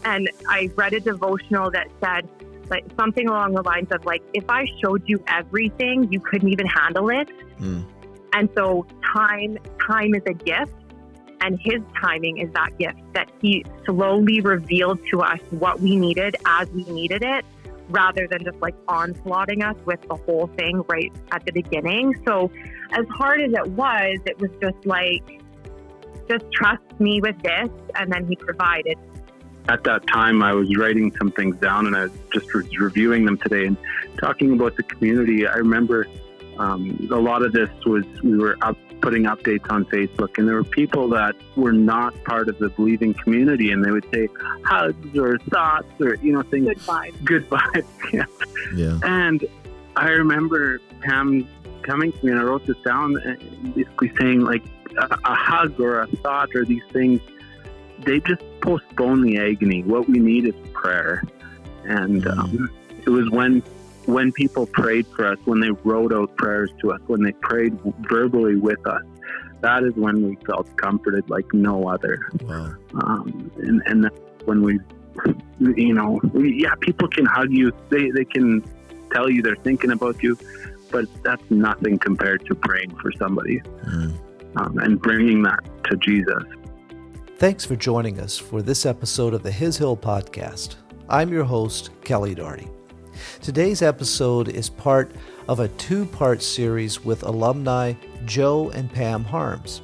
And I read a devotional that said like something along the lines of like, if I showed you everything, you couldn't even handle it. And so time is a gift, and his timing is that gift, that he slowly revealed to us what we needed as we needed it, rather than just like onslaughting us with the whole thing right at the beginning. So as hard as it was just like, just trust me with this. And then he provided. At that time, I was writing some things down, and I was just reviewing them today and talking about the community. I remember a lot of this was, we were putting updates on Facebook, and there were people that were not part of the believing community, and they would say hugs or thoughts or, things. Good vibes. Yeah. And I remember Pam coming to me, and I wrote this down, and basically saying like a hug or a thought or these things, they just postpone the agony. What we need is prayer. And it was when people prayed for us, when they wrote out prayers to us, when they prayed verbally with us, that is when we felt comforted like no other. Wow. And that's when people can hug you. They can tell you they're thinking about you, but that's nothing compared to praying for somebody and bringing that to Jesus. Thanks for joining us for this episode of the His Hill Podcast. I'm your host, Kelly Doherty. Today's episode is part of a 2-part series with alumni Joe and Pam Harms.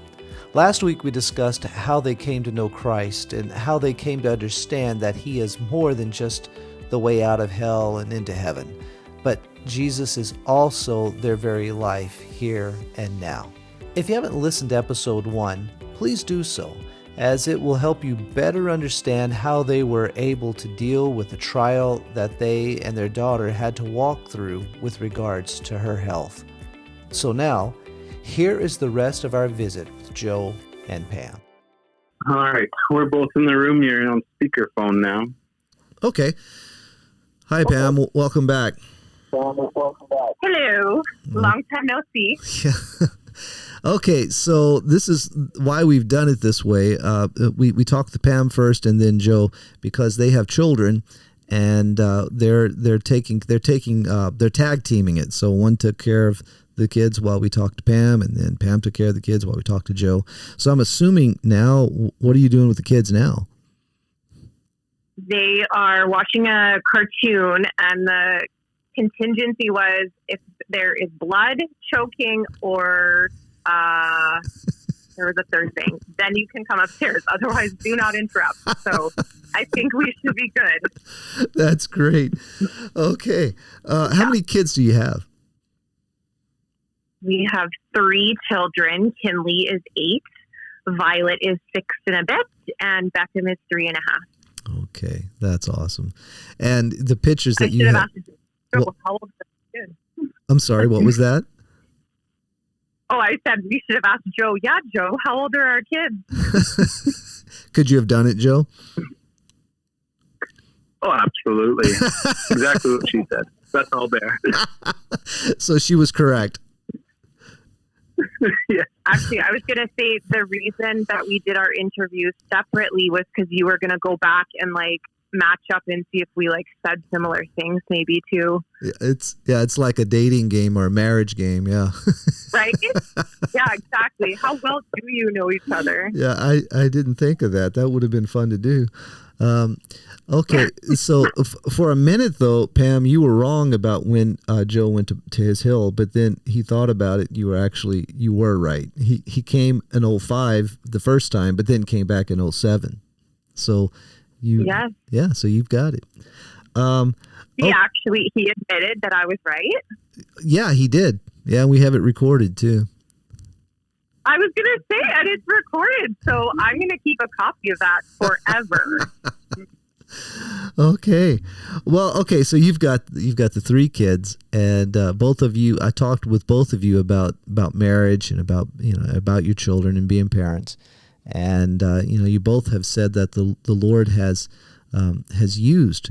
Last week we discussed how they came to know Christ and how they came to understand that He is more than just the way out of hell and into heaven, but Jesus is also their very life here and now. If you haven't listened to episode 1, please do so, as it will help you better understand how they were able to deal with the trial that they and their daughter had to walk through with regards to her health. So now, here is the rest of our visit with Joe and Pam. All right. We're both in the room here on speakerphone now. Okay. Hi, Pam. Welcome back. Hello. Long time no see. Yeah. Okay, so this is why we've done it this way. We talked to Pam first, and then Joe, because they have children, and they're tag teaming it. So one took care of the kids while we talked to Pam, and then Pam took care of the kids while we talked to Joe. So I'm assuming now, what are you doing with the kids now? They are watching a cartoon, and the contingency was if there is blood, choking, or there was a third thing, then you can come upstairs. Otherwise, do not interrupt. So I think we should be good. That's great. Okay. How many kids do you have? We have 3 children. Kinley is 8. Violet is 6 and a bit. And Beckham is 3 and a half. Okay. That's awesome. And the pictures that you have. Well, how old is the kid? I'm sorry. What was that? Oh, I said we should have asked Joe. Yeah, Joe, how old are our kids? Could you have done it, Joe? Oh, absolutely. Exactly what she said. That's all there. So she was correct. Yeah. Actually, I was going to say the reason that we did our interviews separately was because you were going to go back and match up and see if we said similar things maybe too. It's like a dating game or a marriage game. Yeah. Right. Yeah, exactly. How well do you know each other? Yeah. I didn't think of that. That would have been fun to do. Okay. So for a minute though, Pam, you were wrong about when Joe went to his hill, but then he thought about it. You were right. He came in 2005 the first time, but then came back in 2007. So so you've got it. He admitted that I was right. Yeah, he did. Yeah, we have it recorded too. I was going to say, and it's recorded, so I'm going to keep a copy of that forever. Okay. Well, okay, so you've got the 3 kids, and both of you, I talked with both of you about marriage and about your children and being parents. And you both have said that the Lord has used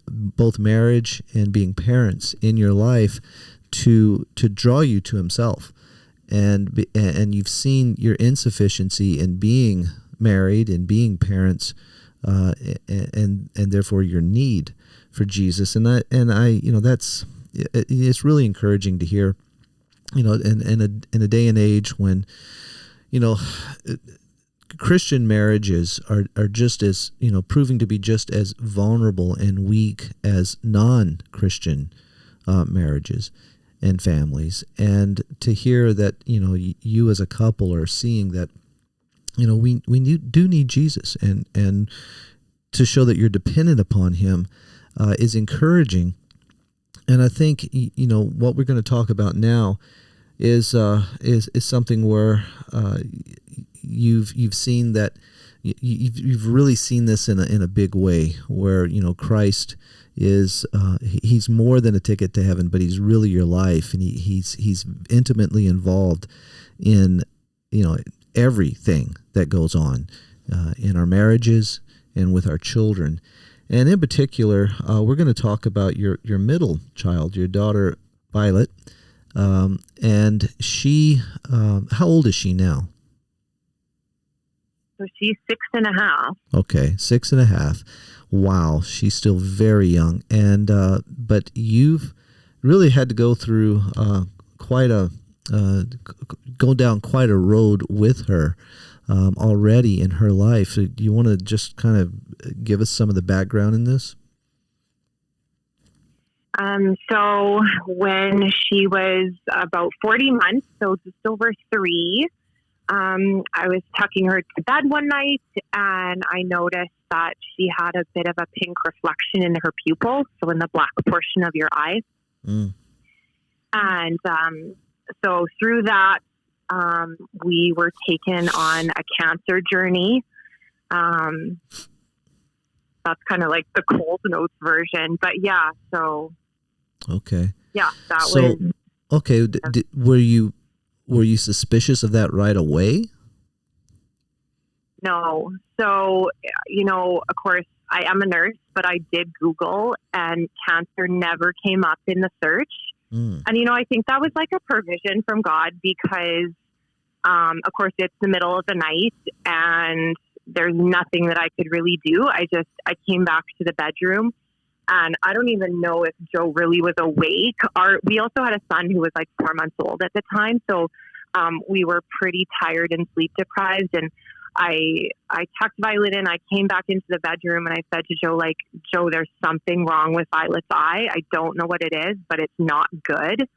both marriage and being parents in your life to draw you to Himself, and you've seen your insufficiency in being married and being parents and therefore your need for Jesus. And I it's really encouraging to hear, in a day and age when, Christian marriages are just as, proving to be just as vulnerable and weak as non-Christian marriages and families. And to hear that, you as a couple are seeing that, we do need Jesus, and to show that you're dependent upon him is encouraging. And I think, what we're going to talk about now is something where you've seen that you've really seen this in a big way, where Christ is he's more than a ticket to heaven, but he's really your life, and he's intimately involved in everything that goes on in our marriages and with our children. And in particular, we're going to talk about your middle child, your daughter Violet. And she, how old is she now? So she's 6.5. Okay, 6.5. Wow, she's still very young. And but you've really had to go through go down quite a road with her already in her life. Do you want to just kind of give us some of the background in this? So when she was about 40 months, so just over 3, I was tucking her to bed one night, and I noticed that she had a bit of a pink reflection in her pupil, so in the black portion of your eye. And so through that, we were taken on a cancer journey. That's kind of like the Coles Notes version, but yeah. So okay, yeah, that was okay. Were you suspicious of that right away? No. So of course, I am a nurse, but I did Google, and cancer never came up in the search. And I think that was like a provision from God, because of course it's the middle of the night and there's nothing that I could really do. I came back to the bedroom, and I don't even know if Joe really was awake. We also had a son who was like 4 months old at the time. So we were pretty tired and sleep deprived. And I tucked Violet in. I came back into the bedroom, and I said to Joe, Joe, there's something wrong with Violet's eye. I don't know what it is, but it's not good.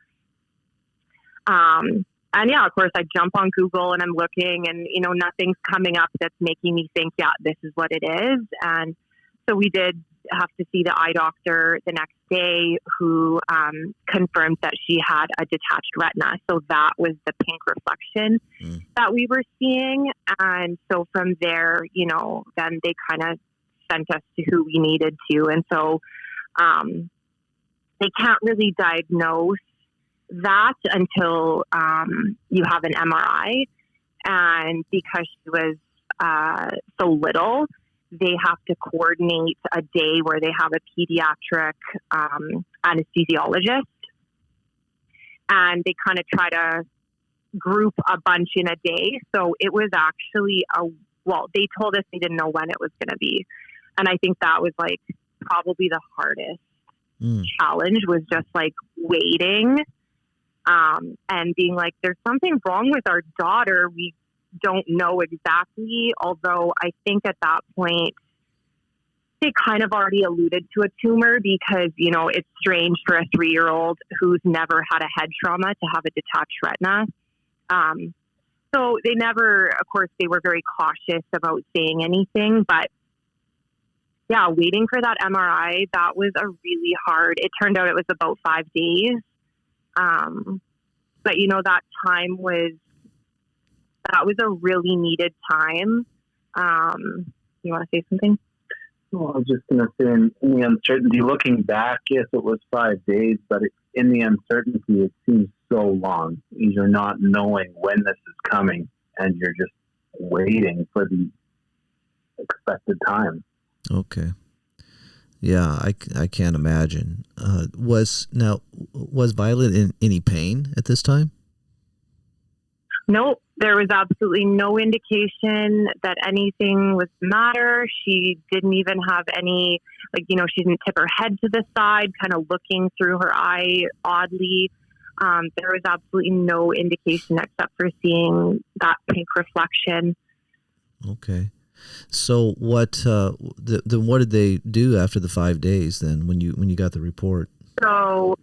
And yeah, of course, I jump on Google and I'm looking, and, nothing's coming up that's making me think, yeah, this is what it is. And so we did have to see the eye doctor the next day, who confirmed that she had a detached retina. So that was the pink reflection that we were seeing. And so from there, then they kind of sent us to who we needed to. And so they can't really diagnose that until you have an MRI. And because she was so little, they have to coordinate a day where they have a pediatric anesthesiologist, and they kind of try to group a bunch in a day. So it was actually they told us they didn't know when it was going to be. And I think that was like probably the hardest challenge, was just like waiting and being like, there's something wrong with our daughter. We don't know exactly, although I think at that point they kind of already alluded to a tumor, because it's strange for a 3-year-old who's never had a head trauma to have a detached retina. So they never, of course, they were very cautious about saying anything, but yeah, waiting for that MRI, that was a really hard, it turned out it was about 5 days. But that time that was a really needed time. You want to say something? Well, I was just going to say, in the uncertainty, looking back, yes, it was 5 days, but in the uncertainty, it seems so long. You're not knowing when this is coming, and you're just waiting for the expected time. Okay. Yeah, I can't imagine. Was Violet in any pain at this time? Nope, there was absolutely no indication that anything was the matter. She didn't even have any, she didn't tip her head to the side, kind of looking through her eye oddly. There was absolutely no indication except for seeing that pink reflection. Okay. So what? Then what did they do after the 5 days? Then when you got the report? So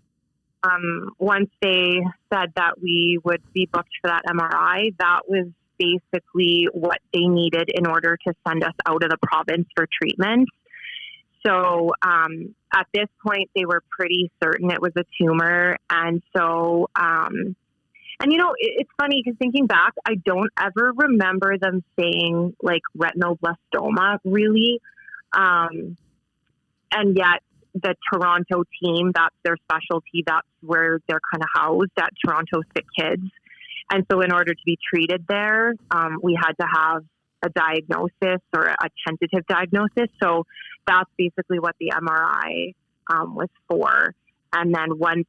once they said that we would be booked for that MRI, that was basically what they needed in order to send us out of the province for treatment. So at this point, they were pretty certain it was a tumor. And so, it's funny because thinking back, I don't ever remember them saying like retinoblastoma really. And yet the Toronto team, that's their specialty. That's where they're kind of housed at Toronto Sick Kids. And so in order to be treated there, we had to have a diagnosis or a tentative diagnosis. So that's basically what the MRI was for. And then once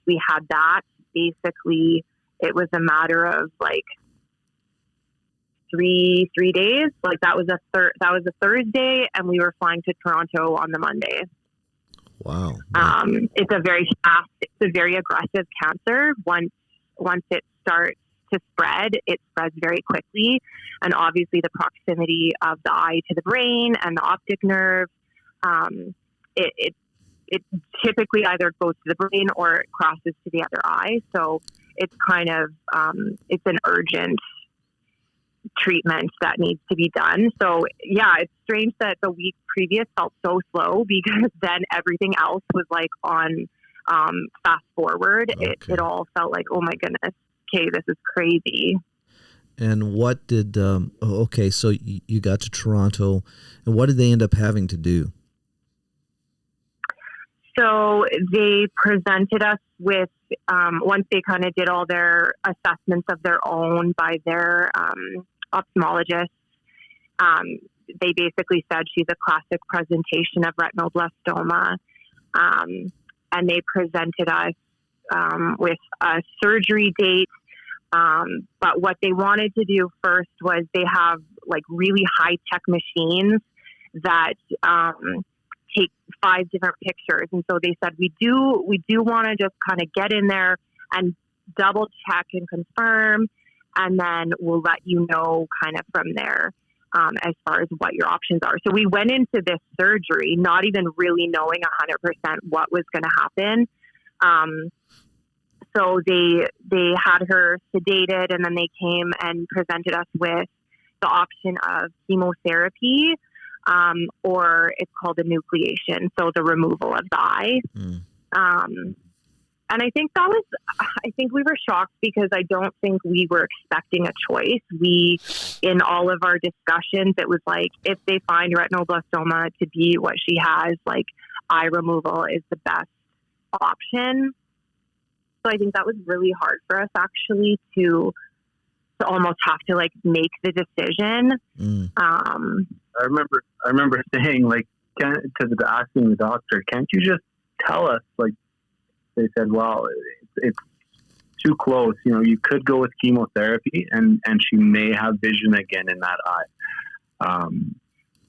we had that, basically it was a matter of like three days. Like that was a Thursday, and we were flying to Toronto on the Monday. Wow. It's a very aggressive cancer. Once it starts to spread, it spreads very quickly. And obviously the proximity of the eye to the brain and the optic nerve, it typically either goes to the brain or it crosses to the other eye. So it's kind of, it's an urgent treatment that needs to be done. So yeah, it's strange that the week previous felt so slow because then everything else was like on fast forward. Okay. It all felt like, oh my goodness, okay, this is crazy. And what did, so you got to Toronto, and what did they end up having to do? So they presented us with, once they kind of did all their assessments of their own by their ophthalmologist, they basically said she's a classic presentation of retinoblastoma. And they presented us with a surgery date. But what they wanted to do first was they have like really high tech machines that take 5 different pictures. And so they said, we do want to just kind of get in there and double check and confirm. And then we'll let you know kind of from there as far as what your options are. So we went into this surgery not even really knowing 100% what was going to happen. So they had her sedated, and then they came and presented us with the option of chemotherapy, or it's called enucleation, so the removal of the eye. And I think we were shocked because I don't think we were expecting a choice. In all of our discussions, it was like, if they find retinoblastoma to be what she has, like eye removal is the best option. So I think that was really hard for us actually to almost have to like make the decision. I remember saying like asking the doctor, can't you just tell us? Like they said, well, it's too close. You know, you could go with chemotherapy and she may have vision again in that eye.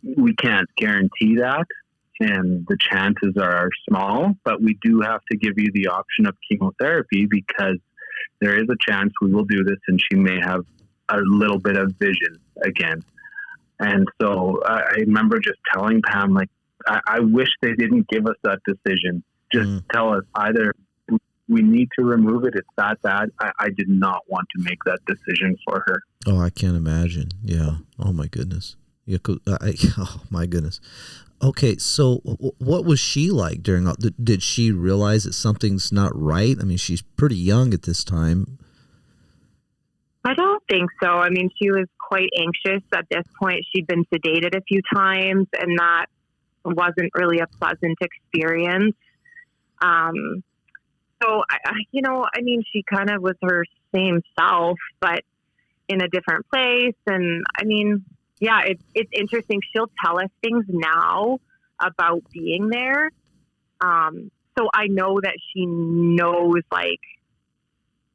We can't guarantee that, and the chances are small, but we do have to give you the option of chemotherapy because there is a chance we will do this and she may have a little bit of vision again. And so I remember just telling Pam, like, I wish they didn't give us that decision. Just tell us either we need to remove it, it's that bad. I did not want to make that decision for her. Oh, I can't imagine. Yeah. Oh, my goodness. Yeah, oh, my goodness. Okay, so what was she like during all? Did she realize that something's not right? I mean, she's pretty young at this time. I don't think so. I mean, she was quite anxious at this point. She'd been sedated a few times, and that wasn't really a pleasant experience. So, I mean, she kind of was her same self, but in a different place. And I mean, yeah, it's interesting. She'll tell us things now about being there. So I know that she knows like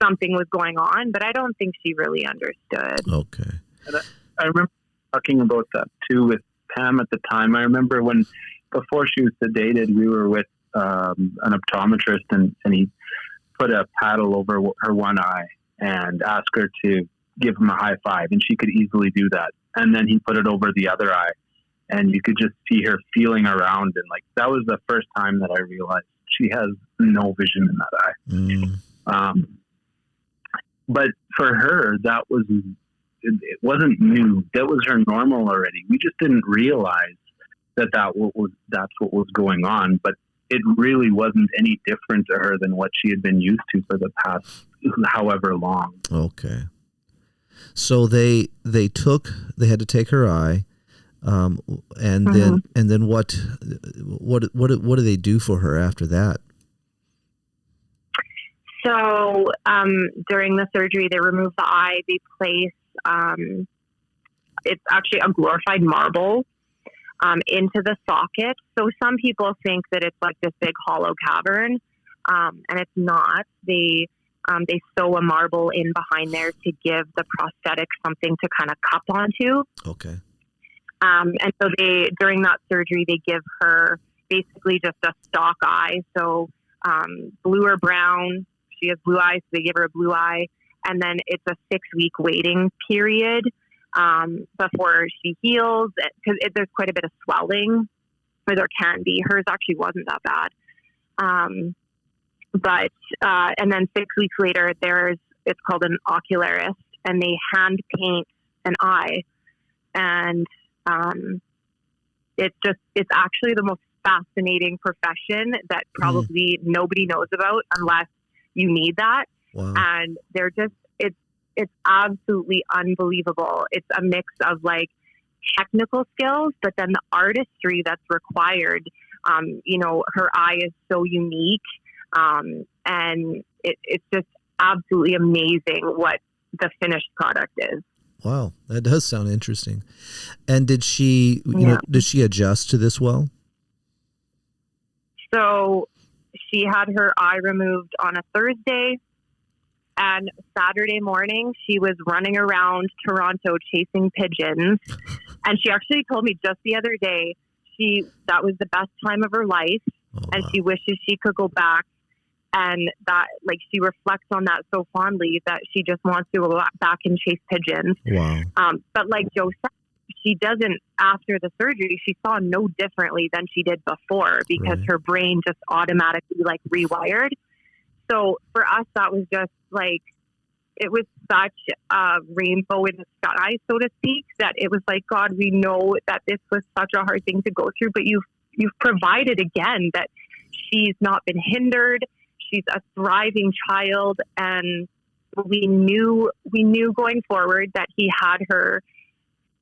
something was going on, but I don't think she really understood. Okay. And I remember talking about that too with Pam at the time. I remember when, before she was sedated, we were with an optometrist, and he put a paddle over her one eye and asked her to give him a high five, and she could easily do that. And then he put it over the other eye, and you could just see her feeling around, and like that was the first time that I realized she has no vision in that eye. But for her, that was, it wasn't new. That was her normal already. We just didn't realize that's what was going on. But it really wasn't any different to her than what she had been used to for the past however long. Okay. So they had to take her eye, and then what do they do for her after that? So during the surgery, they remove the eye. They place it's actually a glorified marble into the socket. So some people think that it's like this big hollow cavern, and it's not. They sew a marble in behind there to give the prosthetic something to kind of cup onto. Okay. And so during that surgery, they give her basically just a stock eye. So blue or brown. She has blue eyes, so they give her a blue eye. And then it's a 6-week waiting period before she heals, because there's quite a bit of swelling, or there can be. Hers actually wasn't that bad. And then 6 weeks later, it's called an ocularist, and they hand paint an eye. And it's actually the most fascinating profession that probably nobody knows about unless you need that. Wow. And it's absolutely unbelievable. It's a mix of like technical skills, but then the artistry that's required. Her eye is so unique. And it's just absolutely amazing what the finished product is. Wow. That does sound interesting. And did she adjust to this well? So she had her eye removed on a Thursday, and Saturday morning she was running around Toronto chasing pigeons. And she actually told me just the other day that was the best time of her life, and she wishes she could go back. And that, like, she reflects on that so fondly that she just wants to go back and chase pigeons. Wow. But like Joe said, she doesn't, after the surgery, she saw no differently than she did before, because her brain just automatically like rewired. So for us, that was just like, it was such a rainbow in the sky, so to speak, that it was like, God, we know that this was such a hard thing to go through, but you've provided again that she's not been hindered. She's a thriving child, and we knew going forward that he had her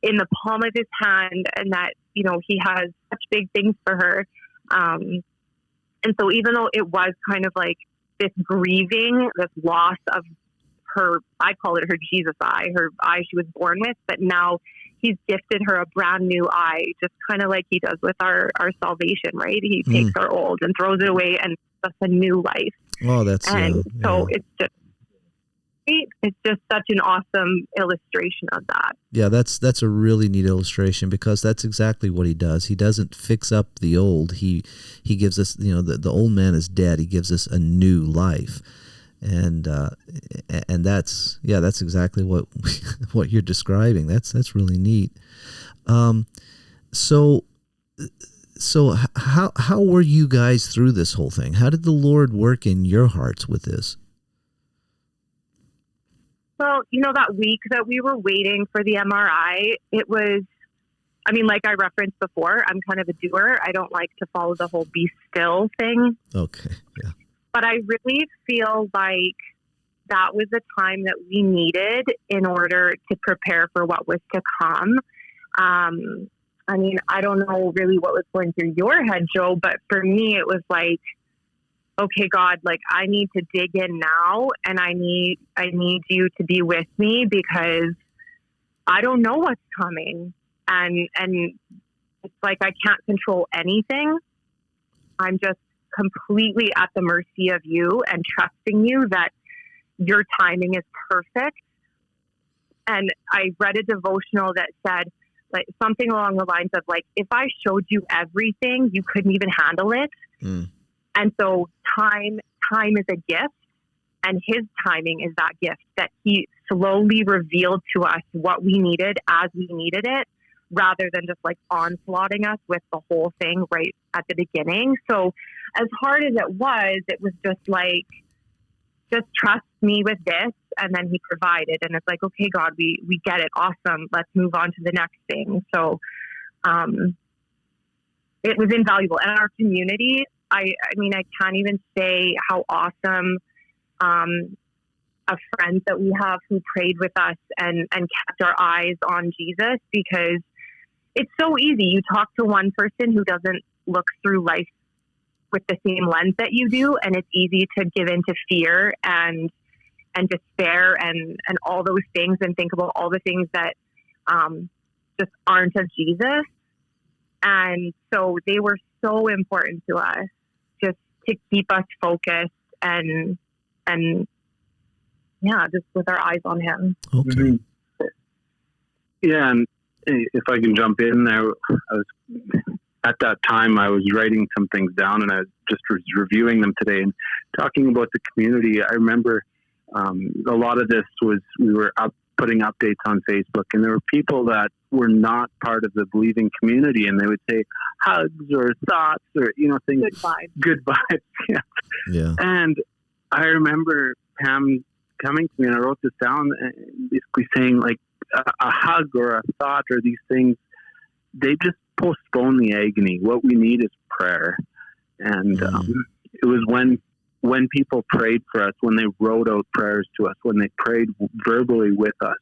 in the palm of his hand, and that, he has such big things for her. And so even though it was kind of like this grieving, this loss of her, I call it her Jesus eye, her eye she was born with, but now he's gifted her a brand new eye, just kind of like he does with our salvation, right? He takes our old and throws it away and gives us a new life. Oh, that's it's just such an awesome illustration of that. Yeah, that's a really neat illustration, because that's exactly what he does. He doesn't fix up the old. He gives us, the old man is dead. He gives us a new life. And that's exactly what what you're describing. That's really neat. So how were you guys through this whole thing? How did the Lord work in your hearts with this? Well, that week that we were waiting for the MRI, it was, like I referenced before, I'm kind of a doer. I don't like to follow the whole be still thing. Okay. Yeah. But I really feel like that was the time that we needed in order to prepare for what was to come. I don't know really what was going through your head, Joe, but for me, it was like, okay, God, like I need to dig in now, and I need you to be with me, because I don't know what's coming. And it's like, I can't control anything. I'm just completely at the mercy of you, and trusting you that, your timing is perfect. And I read a devotional that said, like, something along the lines of, like, if I showed you everything, you couldn't even handle it. And so time is a gift, and his timing is that gift, that he slowly revealed to us what we needed as we needed it, rather than just like onslaughting us with the whole thing right at the beginning. So as hard as it was just like, just trust me with this. And then he provided, and it's like, okay, God, we get it. Awesome. Let's move on to the next thing. So, it was invaluable. And our community, I mean, I can't even say how awesome, of friends that we have who prayed with us and kept our eyes on Jesus, because it's so easy. You talk to one person who doesn't look through life with the same lens that you do, and it's easy to give into fear and despair and all those things, and think about all the things that just aren't of Jesus. And so they were so important to us, just to keep us focused and yeah, just with our eyes on him. Okay. Yeah, and if I can jump in there, at that time I was writing some things down, and I just was reviewing them today and talking about the community. I remember a lot of this was, we were putting updates on Facebook, and there were people that were not part of the believing community, and they would say hugs or thoughts or, things. Good vibes. Yeah. And I remember Pam coming to me, and I wrote this down, basically saying, like, a hug or a thought or these things, they just postpone the agony. What we need is prayer. And it was when people prayed for us, when they wrote out prayers to us, when they prayed verbally with us,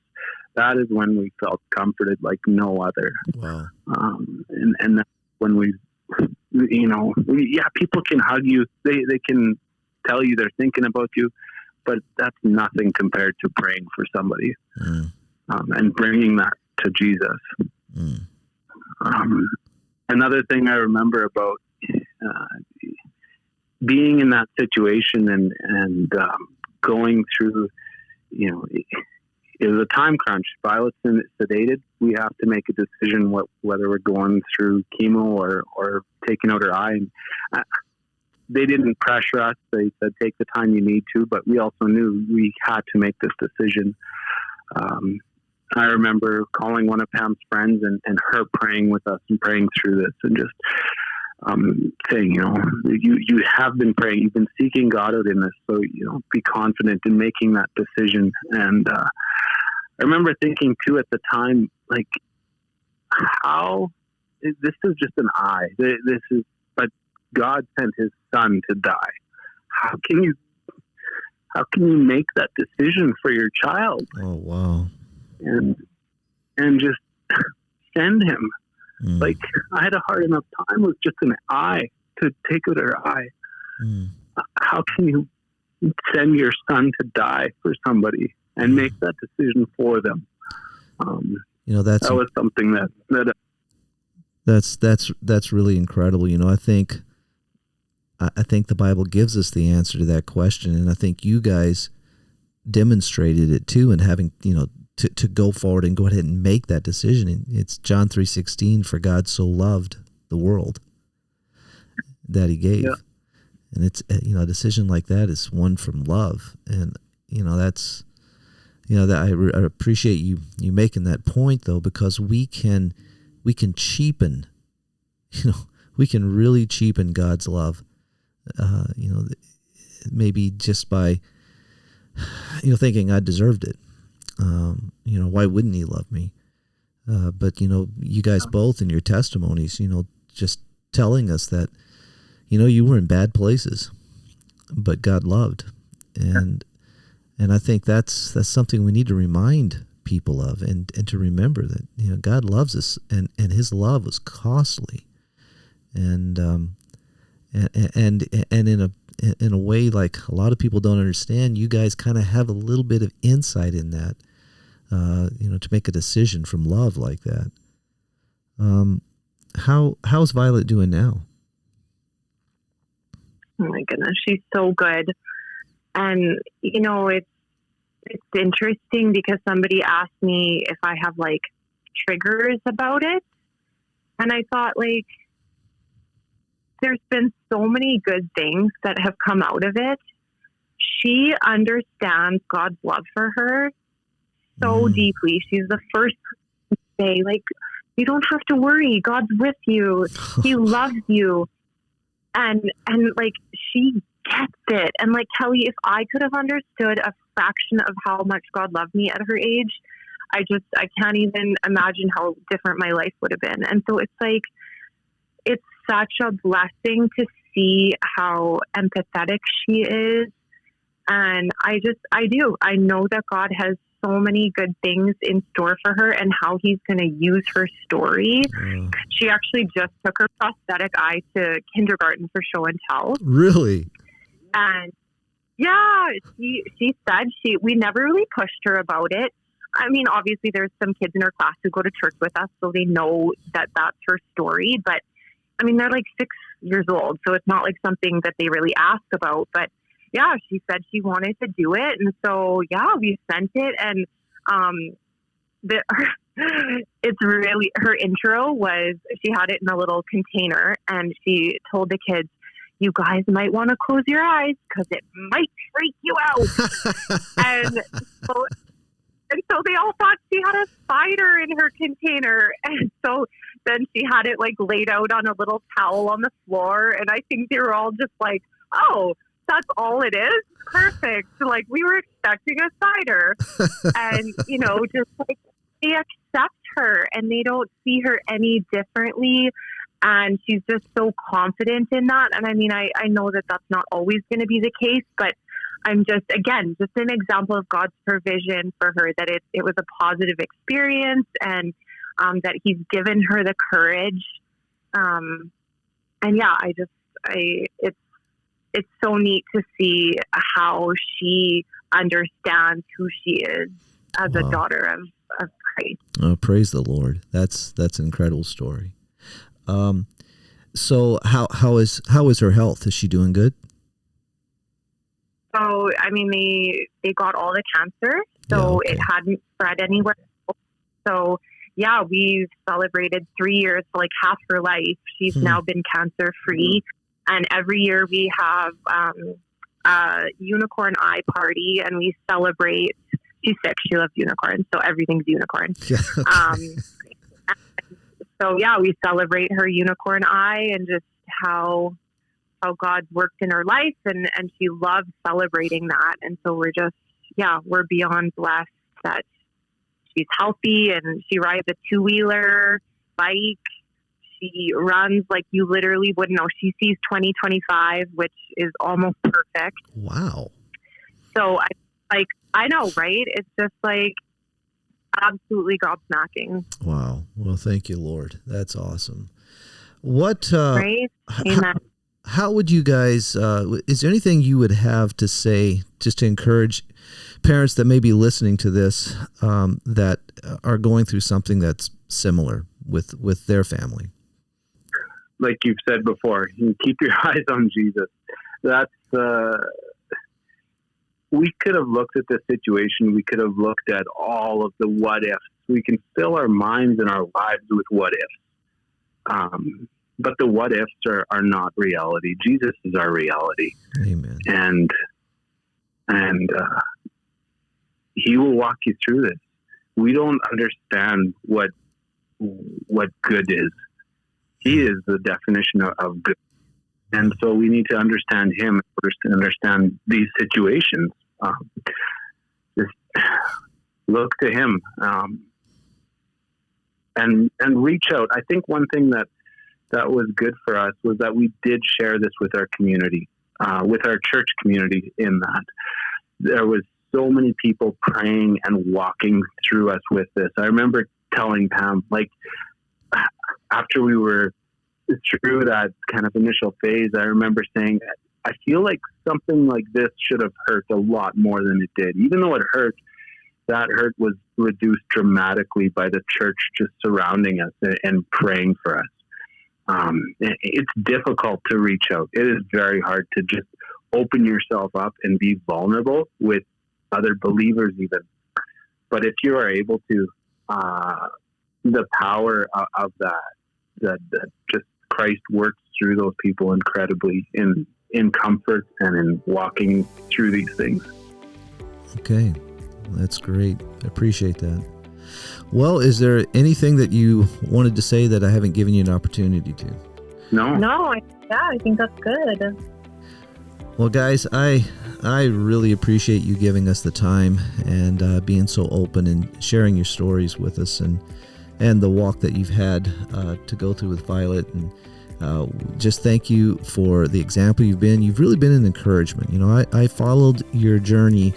that is when we felt comforted like no other. Wow. And that's when we, people can hug you. They can tell you they're thinking about you, but that's nothing compared to praying for somebody and bringing that to Jesus. Another thing I remember about being in that situation and going through, it was a time crunch. Violet's sedated. We have to make a decision whether we're going through chemo or taking out her eye. And they didn't pressure us. They said, take the time you need to, but we also knew we had to make this decision. I remember calling one of Pam's friends and her praying with us and praying through this, and just saying, you have been praying, you've been seeking God out in this, so be confident in making that decision. And I remember thinking too at the time, like, how this is just an eye. This is, but God sent His Son to die. How can you make that decision for your child? Oh, wow. And just send him. Like, I had a hard enough time with just an eye to take out her eye. How can you send your son to die for somebody and make that decision for them? That was something that's really incredible. I think the Bible gives us the answer to that question, and I think you guys demonstrated it too, and having to go forward and go ahead and make that decision. It's John 3:16, for God so loved the world that He gave. Yeah. And it's, a decision like that is one from love. And, that's, that I appreciate you making that point, though, because we can cheapen, we can really cheapen God's love, maybe just by, thinking I deserved it. Why wouldn't He love me? But, you guys both in your testimonies, just telling us that, you were in bad places, but God loved. And I think that's something we need to remind people of, and to remember that, God loves us, and His love was costly. And in a way, like a lot of people don't understand, you guys kind of have a little bit of insight in that, to make a decision from love like that. How's Violet doing now? Oh my goodness, she's so good. And, it's interesting because somebody asked me if I have like triggers about it. And I thought, like, there's been so many good things that have come out of it. She understands God's love for her so deeply. She's the first person to say, like, you don't have to worry. God's with you. He loves you. And like, she gets it. And like, Kelly, if I could have understood a fraction of how much God loved me at her age, I can't even imagine how different my life would have been. And so it's like, it's such a blessing to see how empathetic she is. And I know that God has so many good things in store for her and how he's going to use her story. She actually just took her prosthetic eye to kindergarten for show and tell. Really? And yeah, she said we never really pushed her about it. I mean, obviously there's some kids in her class who go to church with us, so they know that that's her story. But I mean, they're like 6 years old, so it's not like something that they really ask about. But yeah, she said she wanted to do it. And so, yeah, we sent it. And it's really, her intro was, she had it in a little container and she told the kids, you guys might want to close your eyes because it might freak you out. and so they all thought she had a spider in her container. And so then she had it like laid out on a little towel on the floor. And I think they were all just like, oh, that's all it is? Perfect. Like, we were expecting a spider. And, you know, just like, they accept her and they don't see her any differently. And she's just so confident in that. And I mean, I know that that's not always going to be the case, but I'm just an example of God's provision for her, that it was a positive experience and that he's given her the courage. And yeah, it's so neat to see how she understands who she is as a daughter of Christ. Oh, praise the Lord. That's an incredible story. So how is her health? Is she doing good? So, I mean, they got all the cancer, so it hadn't spread anywhere else. So, yeah, we've celebrated 3 years, so like half her life. She's now been cancer free. And every year we have a unicorn eye party and we celebrate. She's 6. She loves unicorns, so everything's unicorn. So yeah, we celebrate her unicorn eye and just how God's worked in her life, and she loves celebrating that. And so we're beyond blessed that she's healthy and she rides a 2-wheeler bike. She runs like you literally wouldn't know. She sees 20/25, which is almost perfect. Wow. So I know, right? It's just like absolutely gobsmacking. Wow. Well, thank you, Lord. That's awesome. What? Right? Amen. How would you guys? Is there anything you would have to say just to encourage parents that may be listening to this that are going through something that's similar with their family? Like you've said before, you keep your eyes on Jesus. That's we could have looked at the situation. We could have looked at all of the what ifs. We can fill our minds and our lives with what ifs. But the what ifs are not reality. Jesus is our reality. Amen. And he will walk you through this. We don't understand what good is. He is the definition of good. And so we need to understand him in order to understand these situations. Just look to him and reach out. I think one thing that was good for us was that we did share this with our community, with our church community, in that there was so many people praying and walking through us with this. I remember telling Pam, like, after we were through that kind of initial phase, I remember saying, I feel like something like this should have hurt a lot more than it did. Even though it hurt, that hurt was reduced dramatically by the church just surrounding us and praying for us. It's difficult to reach out. It is very hard to just open yourself up and be vulnerable with other believers even. But if you are able to, the power of that just Christ works through those people incredibly in comfort and in walking through these things. Okay, that's great. I appreciate that. Well, is there anything that you wanted to say that I haven't given you an opportunity to? No, I think that's good. Well, guys, I really appreciate you giving us the time and being so open and sharing your stories with us and the walk that you've had to go through with Violet. And just thank you for the example you've been. You've really been an encouragement. You know, I followed your journey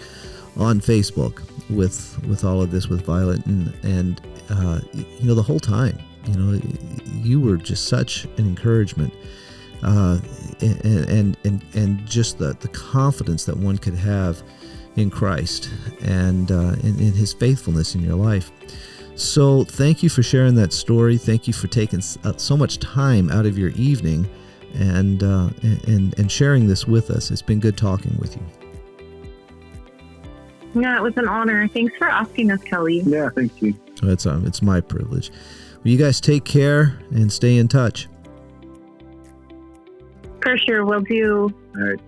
on Facebook with all of this with Violet, and you know, the whole time, you know, you were just such an encouragement, and just the confidence that one could have in Christ and in His faithfulness in your life. So thank you for sharing that story. Thank you for taking so much time out of your evening and sharing this with us. It's been good talking with you. Yeah, it was an honor. Thanks for asking us, Kelly. Yeah, thank you. It's my privilege. Well, you guys take care and stay in touch. For sure, will do. All right.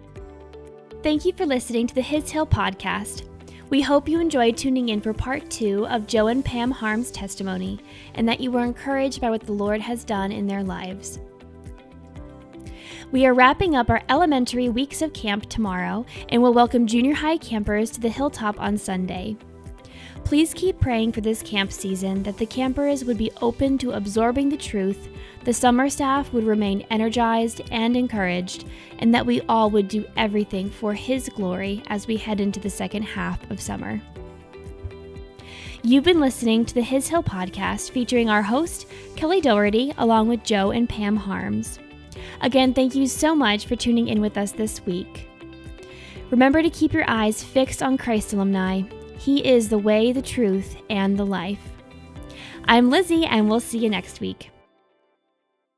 Thank you for listening to the His Hill podcast. We hope you enjoyed tuning in for part 2 of Joe and Pam Harms' testimony, and that you were encouraged by what the Lord has done in their lives. We are wrapping up our elementary weeks of camp tomorrow, and will welcome junior high campers to the Hilltop on Sunday. Please keep praying for this camp season that the campers would be open to absorbing the truth, the summer staff would remain energized and encouraged, and that we all would do everything for His glory as we head into the second half of summer. You've been listening to the His Hill podcast featuring our host, Kelly Doherty, along with Joe and Pam Harms. Again, thank you so much for tuning in with us this week. Remember to keep your eyes fixed on Christ, Alumni. He is the way, the truth, and the life. I'm Lizzie, and we'll see you next week.